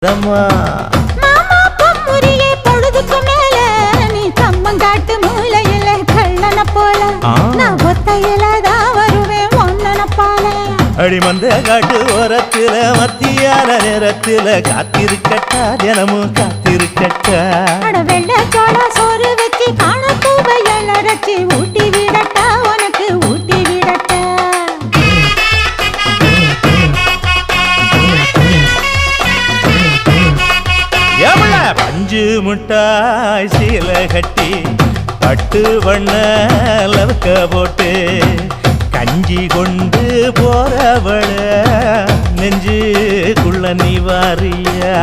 மாமா பொம்முரியே பொழுதுக்கு மேல நீ கம்மங்காட்டு மூலையில கள்ளன போல நான் ஒத்தையிலதான் வருவேன் ஒன்னன போல அடிமந்த காட்டு ஓரத்துல மத்தியான நேரத்துல காத்திருக்கட்டா தினமும் காத்திருக்கட்டா வெள்ள சோள சோறு வச்சு காண பூவையல் அரைச்சி ஊட்டி விடட்டா உனக்கு ஊட்டி விடட்டா பஞ்சு முட்டாய் சீல கட்டி பட்டு வண்ண லவக்க போட்டு கஞ்சி கொண்டு போறவள நெஞ்சுக்குள்ள நீ வாரியா